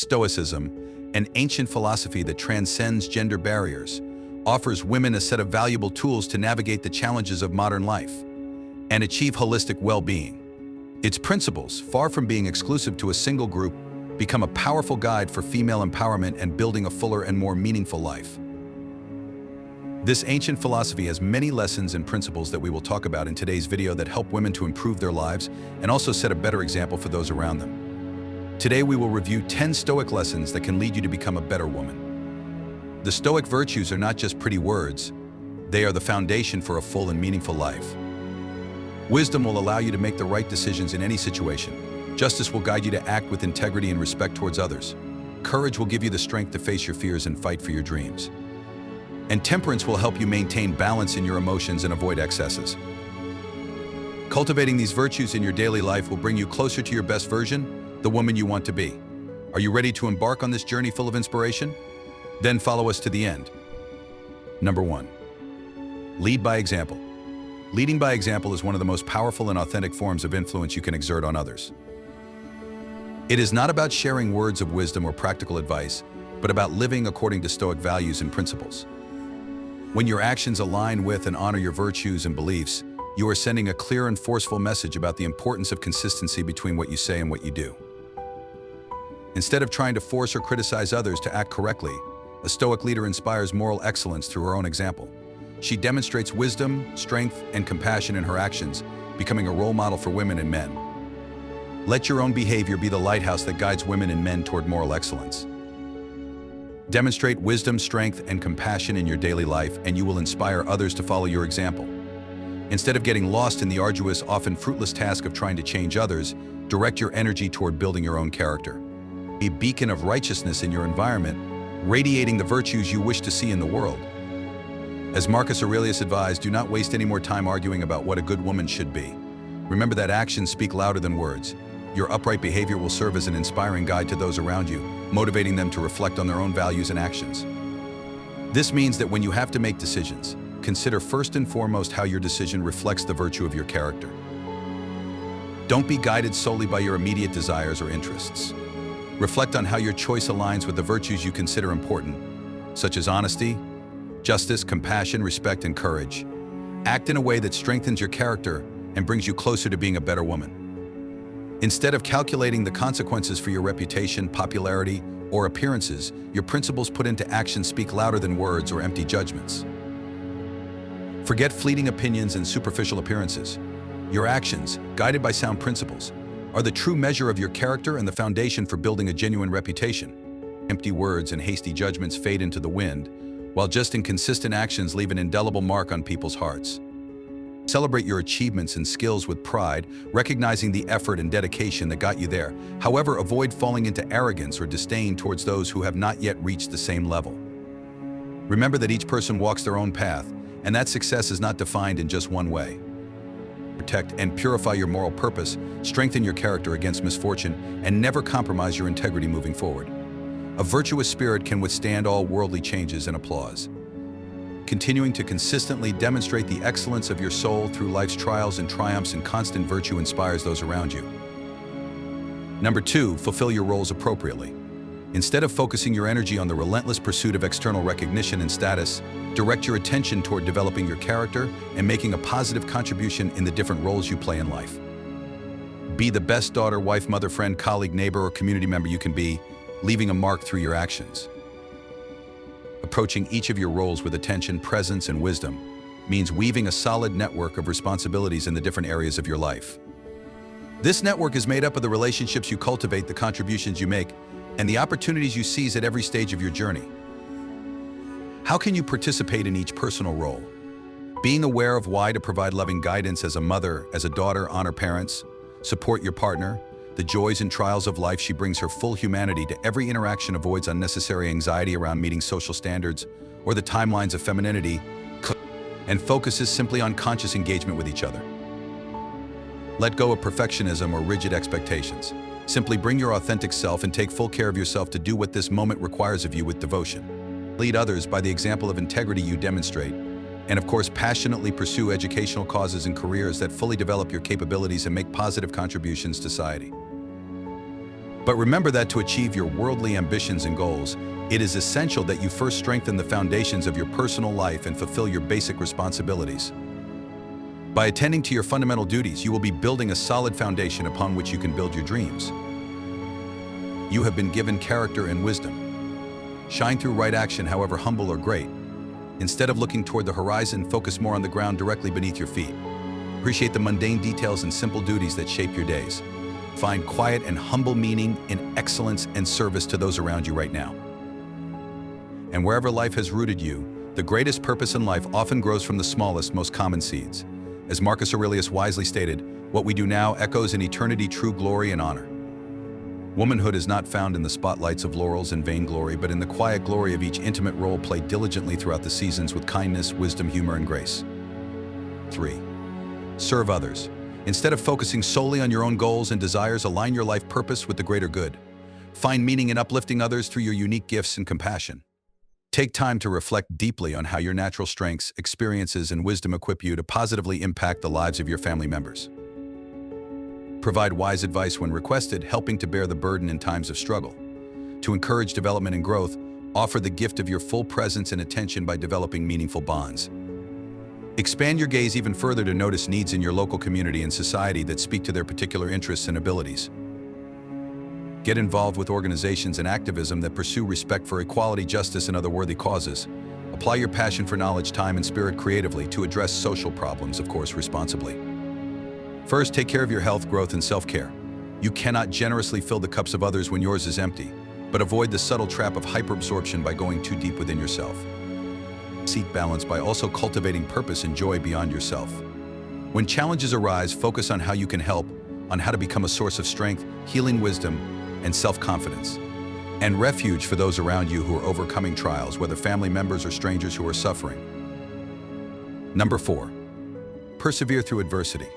Stoicism, an ancient philosophy that transcends gender barriers, offers women a set of valuable tools to navigate the challenges of modern life and achieve holistic well-being. Its principles, far from being exclusive to a single group, become a powerful guide for female empowerment and building a fuller and more meaningful life. This ancient philosophy has many lessons and principles that we will talk about in today's video that help women to improve their lives and also set a better example for those around them. Today we will review 10 Stoic lessons that can lead you to become a better woman. The Stoic virtues are not just pretty words, they are the foundation for a full and meaningful life. Wisdom will allow you to make the right decisions in any situation. Justice will guide you to act with integrity and respect towards others. Courage will give you the strength to face your fears and fight for your dreams. And temperance will help you maintain balance in your emotions and avoid excesses. Cultivating these virtues in your daily life will bring you closer to your best version, the woman you want to be. Are you ready to embark on this journey full of inspiration? Then follow us to the end. Number 1. Lead by example. Leading by example is one of the most powerful and authentic forms of influence you can exert on others. It is not about sharing words of wisdom or practical advice, but about living according to Stoic values and principles. When your actions align with and honor your virtues and beliefs, you are sending a clear and forceful message about the importance of consistency between what you say and what you do. Instead of trying to force or criticize others to act correctly, a Stoic leader inspires moral excellence through her own example. She demonstrates wisdom, strength, and compassion in her actions, becoming a role model for women and men. Let your own behavior be the lighthouse that guides women and men toward moral excellence. Demonstrate wisdom, strength, and compassion in your daily life, and you will inspire others to follow your example. Instead of getting lost in the arduous, often fruitless task of trying to change others, direct your energy toward building your own character. Be a beacon of righteousness in your environment, radiating the virtues you wish to see in the world. As Marcus Aurelius advised, do not waste any more time arguing about what a good woman should be. Remember that actions speak louder than words. Your upright behavior will serve as an inspiring guide to those around you, motivating them to reflect on their own values and actions. This means that when you have to make decisions, consider first and foremost how your decision reflects the virtue of your character. Don't be guided solely by your immediate desires or interests. Reflect on how your choice aligns with the virtues you consider important, such as honesty, justice, compassion, respect, and courage. Act in a way that strengthens your character and brings you closer to being a better woman. Instead of calculating the consequences for your reputation, popularity, or appearances, your principles put into action speak louder than words or empty judgments. Forget fleeting opinions and superficial appearances. Your actions, guided by sound principles, are the true measure of your character and the foundation for building a genuine reputation. Empty words and hasty judgments fade into the wind, while just inconsistent actions leave an indelible mark on people's hearts. Celebrate your achievements and skills with pride, recognizing the effort and dedication that got you there. However, avoid falling into arrogance or disdain towards those who have not yet reached the same level. Remember that each person walks their own path, and that success is not defined in just one way. Protect and purify your moral purpose, strengthen your character against misfortune, and never compromise your integrity moving forward. A virtuous spirit can withstand all worldly changes and applause. Continuing to consistently demonstrate the excellence of your soul through life's trials and triumphs and constant virtue inspires those around you. Number 2, fulfill your roles appropriately. Instead of focusing your energy on the relentless pursuit of external recognition and status, direct your attention toward developing your character and making a positive contribution in the different roles you play in life. Be the best daughter, wife, mother, friend, colleague, neighbor, or community member you can be, leaving a mark through your actions. Approaching each of your roles with attention, presence, and wisdom means weaving a solid network of responsibilities in the different areas of your life. This network is made up of the relationships you cultivate, the contributions you make, and the opportunities you seize at every stage of your journey. How can you participate in each personal role? Being aware of why to provide loving guidance as a mother, as a daughter, honor parents, support your partner, the joys and trials of life. She brings her full humanity to every interaction, avoids unnecessary anxiety around meeting social standards or the timelines of femininity, and focuses simply on conscious engagement with each other. Let go of perfectionism or rigid expectations. Simply bring your authentic self and take full care of yourself to do what this moment requires of you with devotion. Lead others by the example of integrity you demonstrate, and of course, passionately pursue educational causes and careers that fully develop your capabilities and make positive contributions to society. But remember that to achieve your worldly ambitions and goals, it is essential that you first strengthen the foundations of your personal life and fulfill your basic responsibilities. By attending to your fundamental duties, you will be building a solid foundation upon which you can build your dreams. You have been given character and wisdom. Shine through right action, however humble or great. Instead of looking toward the horizon, focus more on the ground directly beneath your feet. Appreciate the mundane details and simple duties that shape your days. Find quiet and humble meaning in excellence and service to those around you right now. And wherever life has rooted you, the greatest purpose in life often grows from the smallest, most common seeds. As Marcus Aurelius wisely stated, what we do now echoes in eternity true glory and honor. Womanhood is not found in the spotlights of laurels and vainglory, but in the quiet glory of each intimate role played diligently throughout the seasons with kindness, wisdom, humor, and grace. 3. Serve others. Instead of focusing solely on your own goals and desires, align your life purpose with the greater good. Find meaning in uplifting others through your unique gifts and compassion. Take time to reflect deeply on how your natural strengths, experiences, and wisdom equip you to positively impact the lives of your family members. Provide wise advice when requested, helping to bear the burden in times of struggle. To encourage development and growth, offer the gift of your full presence and attention by developing meaningful bonds. Expand your gaze even further to notice needs in your local community and society that speak to their particular interests and abilities. Get involved with organizations and activism that pursue respect for equality, justice, and other worthy causes. Apply your passion for knowledge, time, and spirit creatively to address social problems, of course, responsibly. First, take care of your health, growth, and self-care. You cannot generously fill the cups of others when yours is empty, but avoid the subtle trap of hyperabsorption by going too deep within yourself. Seek balance by also cultivating purpose and joy beyond yourself. When challenges arise, focus on how you can help, on how to become a source of strength, healing wisdom, and self-confidence, and refuge for those around you who are overcoming trials, whether family members or strangers who are suffering. Number 4, persevere through adversity.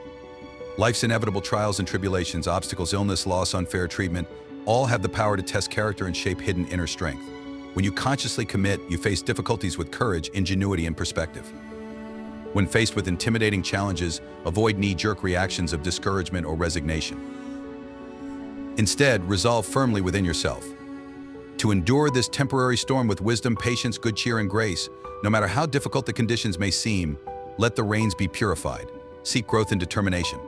Life's inevitable trials and tribulations, obstacles, illness, loss, unfair treatment, all have the power to test character and shape hidden inner strength. When you consciously commit, you face difficulties with courage, ingenuity, and perspective. When faced with intimidating challenges, avoid knee-jerk reactions of discouragement or resignation. Instead, resolve firmly within yourself to endure this temporary storm with wisdom, patience, good cheer, and grace. No matter how difficult the conditions may seem, let the reins be purified. Seek growth and determination.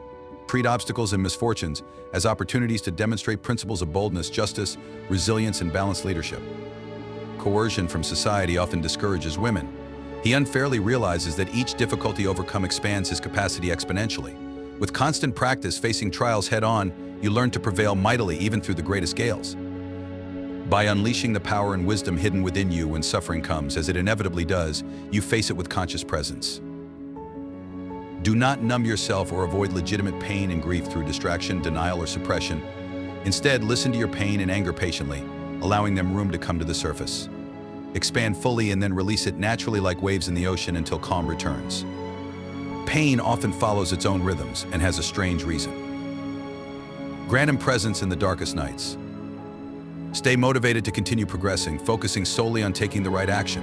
Treat obstacles and misfortunes as opportunities to demonstrate principles of boldness, justice, resilience, and balanced leadership. Coercion from society often discourages women. He unfairly realizes that each difficulty overcome expands his capacity exponentially. With constant practice facing trials head-on, you learn to prevail mightily even through the greatest gales. By unleashing the power and wisdom hidden within you when suffering comes, as it inevitably does, you face it with conscious presence. Do not numb yourself or avoid legitimate pain and grief through distraction, denial, or suppression. Instead, listen to your pain and anger patiently, allowing them room to come to the surface. Expand fully and then release it naturally like waves in the ocean until calm returns. Pain often follows its own rhythms and has a strange reason. Grant him presence in the darkest nights. Stay motivated to continue progressing, focusing solely on taking the right action.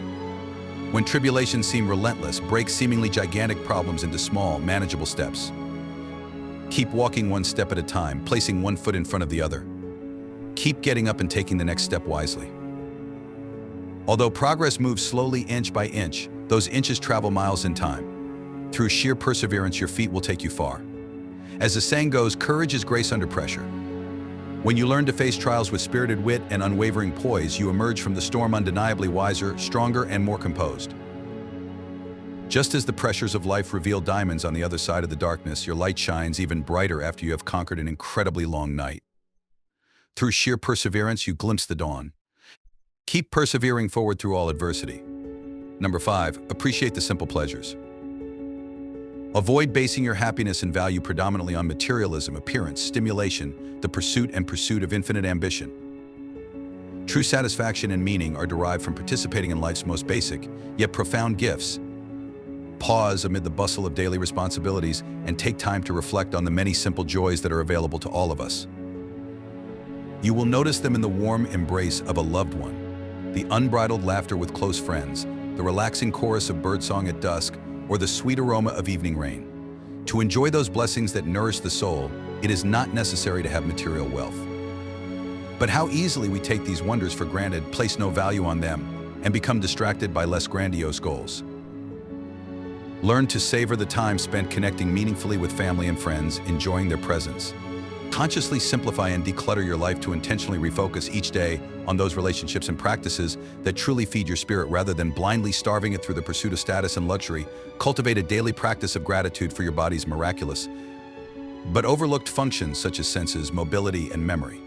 When tribulations seem relentless, break seemingly gigantic problems into small, manageable steps. Keep walking one step at a time, placing one foot in front of the other. Keep getting up and taking the next step wisely. Although progress moves slowly inch by inch, those inches travel miles in time. Through sheer perseverance, your feet will take you far. As the saying goes, courage is grace under pressure. When you learn to face trials with spirited wit and unwavering poise, you emerge from the storm undeniably wiser, stronger, and more composed. Just as the pressures of life reveal diamonds on the other side of the darkness, your light shines even brighter after you have conquered an incredibly long night. Through sheer perseverance, you glimpse the dawn. Keep persevering forward through all adversity. Number 5, appreciate the simple pleasures. Avoid basing your happiness and value predominantly on materialism, appearance, stimulation, the pursuit of infinite ambition. True satisfaction and meaning are derived from participating in life's most basic, yet profound gifts. Pause amid the bustle of daily responsibilities and take time to reflect on the many simple joys that are available to all of us. You will notice them in the warm embrace of a loved one, the unbridled laughter with close friends, the relaxing chorus of birdsong at dusk, or the sweet aroma of evening rain. To enjoy those blessings that nourish the soul, it is not necessary to have material wealth. But how easily we take these wonders for granted, place no value on them, and become distracted by less grandiose goals. Learn to savor the time spent connecting meaningfully with family and friends, enjoying their presence. Consciously simplify and declutter your life to intentionally refocus each day on those relationships and practices that truly feed your spirit rather than blindly starving it through the pursuit of status and luxury. Cultivate a daily practice of gratitude for your body's miraculous but overlooked functions such as senses, mobility, and memory.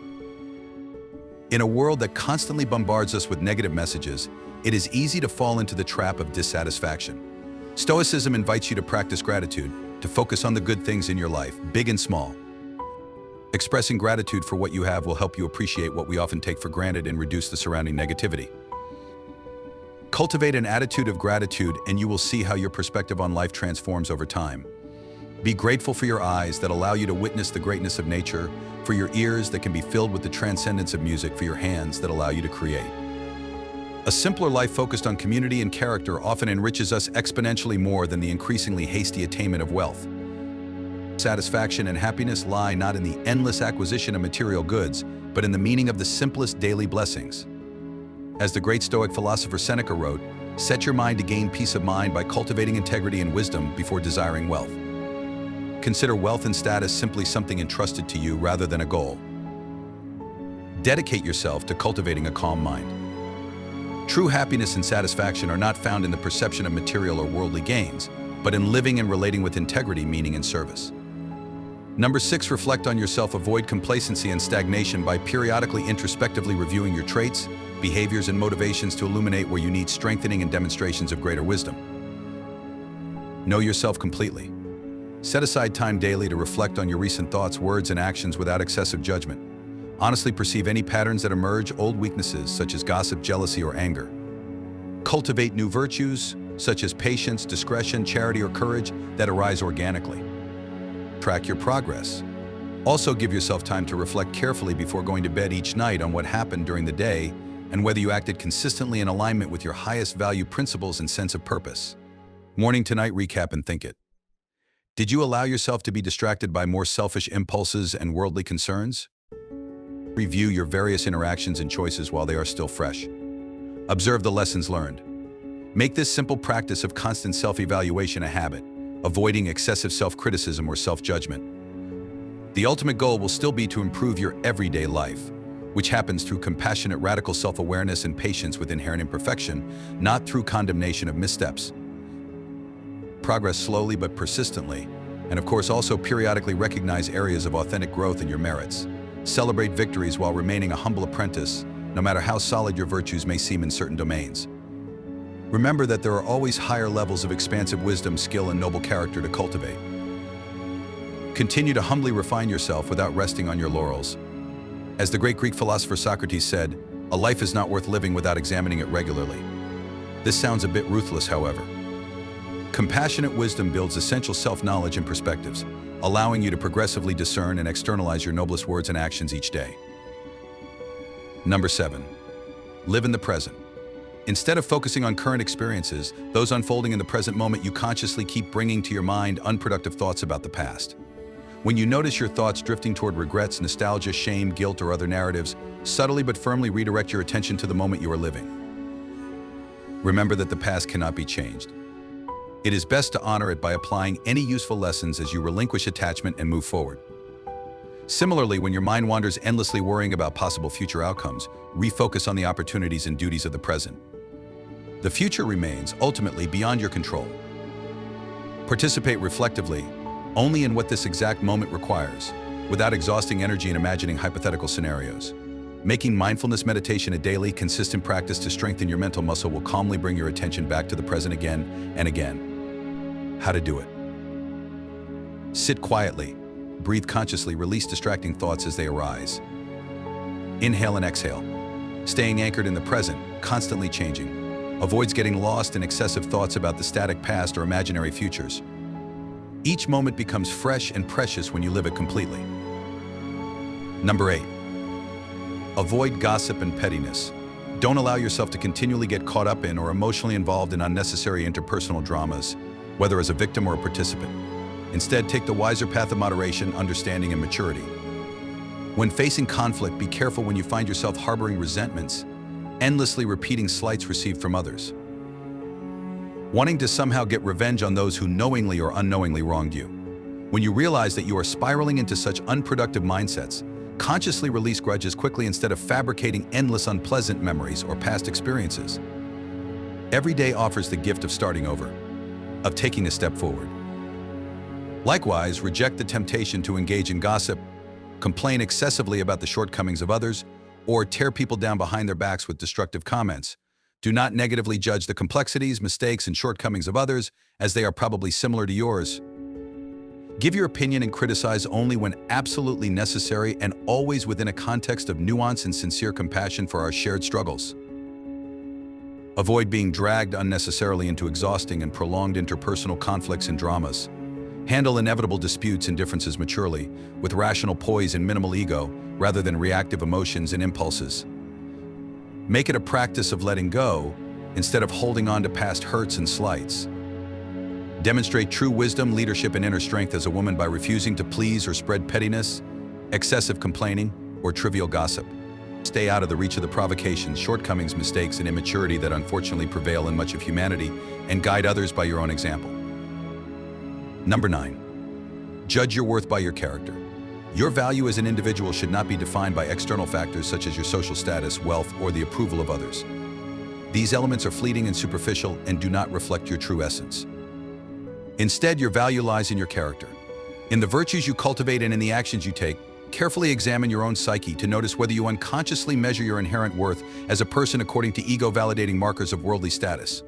In a world that constantly bombards us with negative messages, it is easy to fall into the trap of dissatisfaction. Stoicism invites you to practice gratitude, to focus on the good things in your life, big and small. Expressing gratitude for what you have will help you appreciate what we often take for granted and reduce the surrounding negativity. Cultivate an attitude of gratitude and you will see how your perspective on life transforms over time. Be grateful for your eyes that allow you to witness the greatness of nature, for your ears that can be filled with the transcendence of music, for your hands that allow you to create. A simpler life focused on community and character often enriches us exponentially more than the increasingly hasty attainment of wealth. Satisfaction and happiness lie not in the endless acquisition of material goods, but in the meaning of the simplest daily blessings. As the great Stoic philosopher Seneca wrote, "Set your mind to gain peace of mind by cultivating integrity and wisdom before desiring wealth." Consider wealth and status simply something entrusted to you rather than a goal. Dedicate yourself to cultivating a calm mind. True happiness and satisfaction are not found in the perception of material or worldly gains, but in living and relating with integrity, meaning, and service. Number 6, reflect on yourself. Avoid complacency and stagnation by periodically introspectively reviewing your traits, behaviors, and motivations to illuminate where you need strengthening and demonstrations of greater wisdom. Know yourself completely. Set aside time daily to reflect on your recent thoughts, words, and actions without excessive judgment. Honestly perceive any patterns that emerge, old weaknesses such as gossip, jealousy, or anger. Cultivate new virtues such as patience, discretion, charity, or courage that arise organically. Track your progress. Also give yourself time to reflect carefully before going to bed each night on what happened during the day and whether you acted consistently in alignment with your highest value principles and sense of purpose. Morning to night recap and think it. Did you allow yourself to be distracted by more selfish impulses and worldly concerns? Review your various interactions and choices while they are still fresh. Observe the lessons learned. Make this simple practice of constant self-evaluation a habit, avoiding excessive self-criticism or self-judgment. The ultimate goal will still be to improve your everyday life, which happens through compassionate, radical self-awareness and patience with inherent imperfection, not through condemnation of missteps. Progress slowly but persistently, and of course also periodically recognize areas of authentic growth in your merits. Celebrate victories while remaining a humble apprentice, no matter how solid your virtues may seem in certain domains. Remember that there are always higher levels of expansive wisdom, skill, and noble character to cultivate. Continue to humbly refine yourself without resting on your laurels. As the great Greek philosopher Socrates said, "A life is not worth living without examining it regularly." This sounds a bit ruthless, however. Compassionate wisdom builds essential self-knowledge and perspectives, allowing you to progressively discern and externalize your noblest words and actions each day. Number 7, live in the present. Instead of focusing on current experiences, those unfolding in the present moment, you consciously keep bringing to your mind unproductive thoughts about the past. When you notice your thoughts drifting toward regrets, nostalgia, shame, guilt, or other narratives, subtly but firmly redirect your attention to the moment you are living. Remember that the past cannot be changed. It is best to honor it by applying any useful lessons as you relinquish attachment and move forward. Similarly, when your mind wanders endlessly worrying about possible future outcomes, refocus on the opportunities and duties of the present. The future remains ultimately beyond your control. Participate reflectively only in what this exact moment requires, without exhausting energy in imagining hypothetical scenarios. Making mindfulness meditation a daily, consistent practice to strengthen your mental muscle will calmly bring your attention back to the present again and again. How to do it? Sit quietly, breathe consciously, release distracting thoughts as they arise. Inhale and exhale, staying anchored in the present, constantly changing. Avoids getting lost in excessive thoughts about the static past or imaginary futures. Each moment becomes fresh and precious when you live it completely. Number 8, avoid gossip and pettiness. Don't allow yourself to continually get caught up in or emotionally involved in unnecessary interpersonal dramas, whether as a victim or a participant. Instead, take the wiser path of moderation, understanding, and maturity. When facing conflict, be careful when you find yourself harboring resentments, endlessly repeating slights received from others, wanting to somehow get revenge on those who knowingly or unknowingly wronged you. When you realize that you are spiraling into such unproductive mindsets, consciously release grudges quickly instead of fabricating endless unpleasant memories or past experiences. Every day offers the gift of starting over, of taking a step forward. Likewise, reject the temptation to engage in gossip, complain excessively about the shortcomings of others, or tear people down behind their backs with destructive comments. Do not negatively judge the complexities, mistakes, and shortcomings of others, as they are probably similar to yours. Give your opinion and criticize only when absolutely necessary and always within a context of nuance and sincere compassion for our shared struggles. Avoid being dragged unnecessarily into exhausting and prolonged interpersonal conflicts and dramas. Handle inevitable disputes and differences maturely, with rational poise and minimal ego, rather than reactive emotions and impulses. Make it a practice of letting go, instead of holding on to past hurts and slights. Demonstrate true wisdom, leadership, and inner strength as a woman by refusing to please or spread pettiness, excessive complaining, or trivial gossip. Stay out of the reach of the provocations, shortcomings, mistakes, and immaturity that unfortunately prevail in much of humanity, and guide others by your own example. Number 9. Judge your worth by your character. Your value as an individual should not be defined by external factors such as your social status, wealth, or the approval of others. These elements are fleeting and superficial and do not reflect your true essence. Instead, your value lies in your character. In the virtues you cultivate and in the actions you take, carefully examine your own psyche to notice whether you unconsciously measure your inherent worth as a person according to ego-validating markers of worldly status.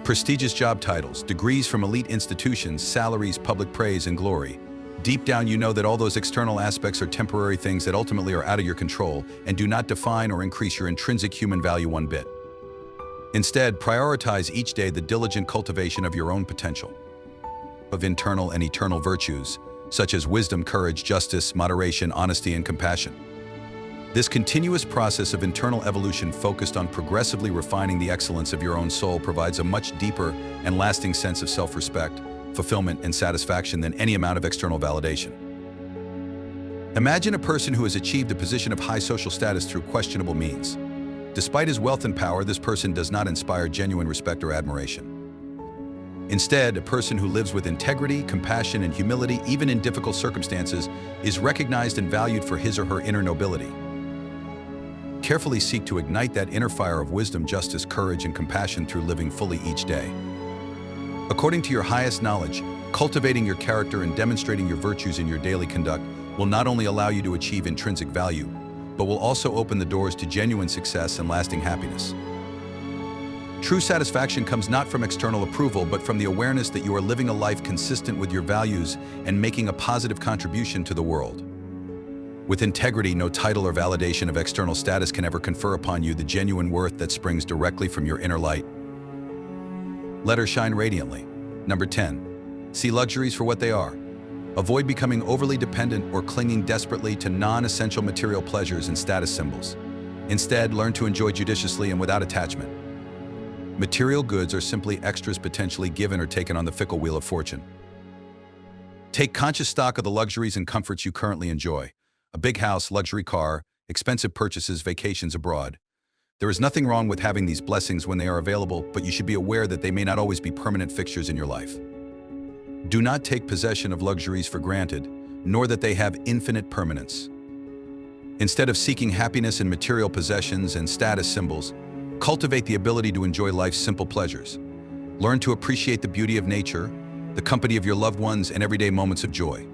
Prestigious job titles, degrees from elite institutions, salaries, public praise, and glory. Deep down, you know that all those external aspects are temporary things that ultimately are out of your control and do not define or increase your intrinsic human value one bit. Instead, prioritize each day the diligent cultivation of your own potential, of internal and eternal virtues, such as wisdom, courage, justice, moderation, honesty, and compassion. This continuous process of internal evolution focused on progressively refining the excellence of your own soul provides a much deeper and lasting sense of self-respect, fulfillment, and satisfaction than any amount of external validation. Imagine a person who has achieved a position of high social status through questionable means. Despite his wealth and power, this person does not inspire genuine respect or admiration. Instead, a person who lives with integrity, compassion, and humility, even in difficult circumstances, is recognized and valued for his or her inner nobility. Carefully seek to ignite that inner fire of wisdom, justice, courage, and compassion through living fully each day. According to your highest knowledge, cultivating your character and demonstrating your virtues in your daily conduct will not only allow you to achieve intrinsic value, but will also open the doors to genuine success and lasting happiness. True satisfaction comes not from external approval, but from the awareness that you are living a life consistent with your values and making a positive contribution to the world. With integrity, no title or validation of external status can ever confer upon you the genuine worth that springs directly from your inner light. Let her shine radiantly. Number 10. See luxuries for what they are. Avoid becoming overly dependent or clinging desperately to non-essential material pleasures and status symbols. Instead, learn to enjoy judiciously and without attachment. Material goods are simply extras potentially given or taken on the fickle wheel of fortune. Take conscious stock of the luxuries and comforts you currently enjoy. A big house, luxury car, expensive purchases, vacations abroad. There is nothing wrong with having these blessings when they are available, but you should be aware that they may not always be permanent fixtures in your life. Do not take possession of luxuries for granted, nor that they have infinite permanence. Instead of seeking happiness in material possessions and status symbols, cultivate the ability to enjoy life's simple pleasures. Learn to appreciate the beauty of nature, the company of your loved ones, and everyday moments of joy.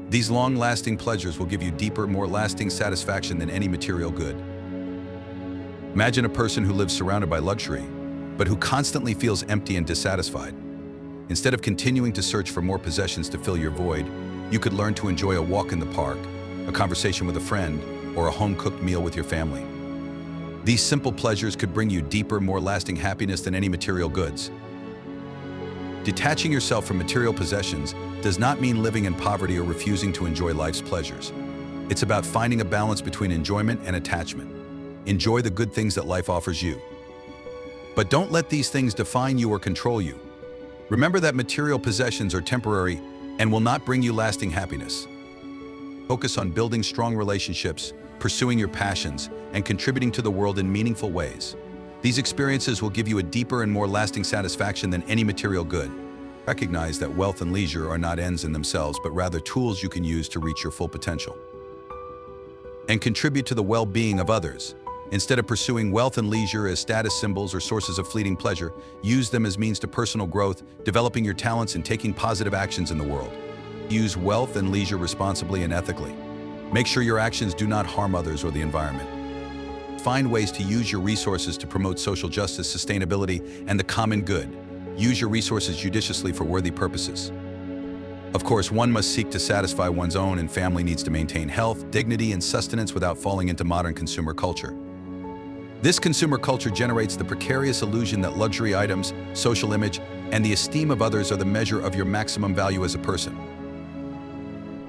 These long-lasting pleasures will give you deeper, more lasting satisfaction than any material good. Imagine a person who lives surrounded by luxury, but who constantly feels empty and dissatisfied. Instead of continuing to search for more possessions to fill your void, you could learn to enjoy a walk in the park, a conversation with a friend, or a home-cooked meal with your family. These simple pleasures could bring you deeper, more lasting happiness than any material goods. Detaching yourself from material possessions does not mean living in poverty or refusing to enjoy life's pleasures. It's about finding a balance between enjoyment and attachment. Enjoy the good things that life offers you. But don't let these things define you or control you. Remember that material possessions are temporary and will not bring you lasting happiness. Focus on building strong relationships, pursuing your passions, and contributing to the world in meaningful ways. These experiences will give you a deeper and more lasting satisfaction than any material good. Recognize that wealth and leisure are not ends in themselves, but rather tools you can use to reach your full potential. And contribute to the well-being of others. Instead of pursuing wealth and leisure as status symbols or sources of fleeting pleasure, use them as means to personal growth, developing your talents and taking positive actions in the world. Use wealth and leisure responsibly and ethically. Make sure your actions do not harm others or the environment. Find ways to use your resources to promote social justice, sustainability, and the common good. Use your resources judiciously for worthy purposes. Of course, one must seek to satisfy one's own and family needs to maintain health, dignity, and sustenance without falling into modern consumer culture. This consumer culture generates the precarious illusion that luxury items, social image, and the esteem of others are the measure of your maximum value as a person.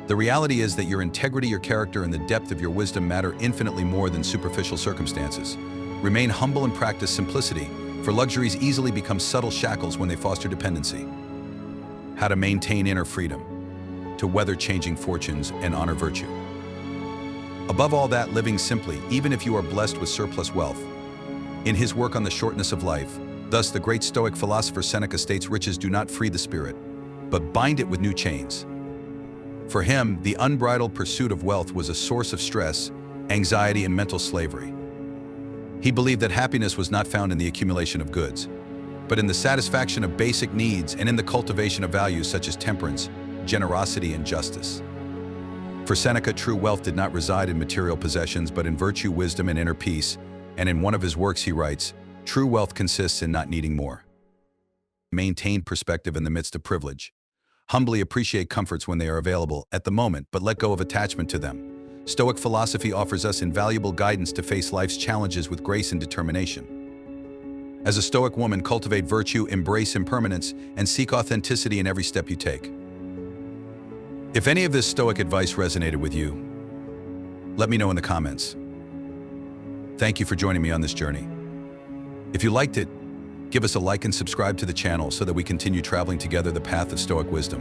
The reality is that your integrity, your character, and the depth of your wisdom matter infinitely more than superficial circumstances. Remain humble and practice simplicity, for luxuries easily become subtle shackles when they foster dependency. How to maintain inner freedom, to weather changing fortunes and honor virtue. Above all that, living simply, even if you are blessed with surplus wealth. In his work on the shortness of life, thus the great Stoic philosopher Seneca states, riches do not free the spirit, but bind it with new chains. For him, the unbridled pursuit of wealth was a source of stress, anxiety, and mental slavery. He believed that happiness was not found in the accumulation of goods, but in the satisfaction of basic needs and in the cultivation of values such as temperance, generosity, and justice. For Seneca, true wealth did not reside in material possessions, but in virtue, wisdom, and inner peace, and in one of his works he writes, true wealth consists in not needing more. Maintain perspective in the midst of privilege. Humbly appreciate comforts when they are available at the moment, but let go of attachment to them. Stoic philosophy offers us invaluable guidance to face life's challenges with grace and determination. As a Stoic woman, cultivate virtue, embrace impermanence, and seek authenticity in every step you take. If any of this Stoic advice resonated with you, let me know in the comments. Thank you for joining me on this journey. If you liked it, give us a like and subscribe to the channel so that we continue traveling together the path of Stoic wisdom.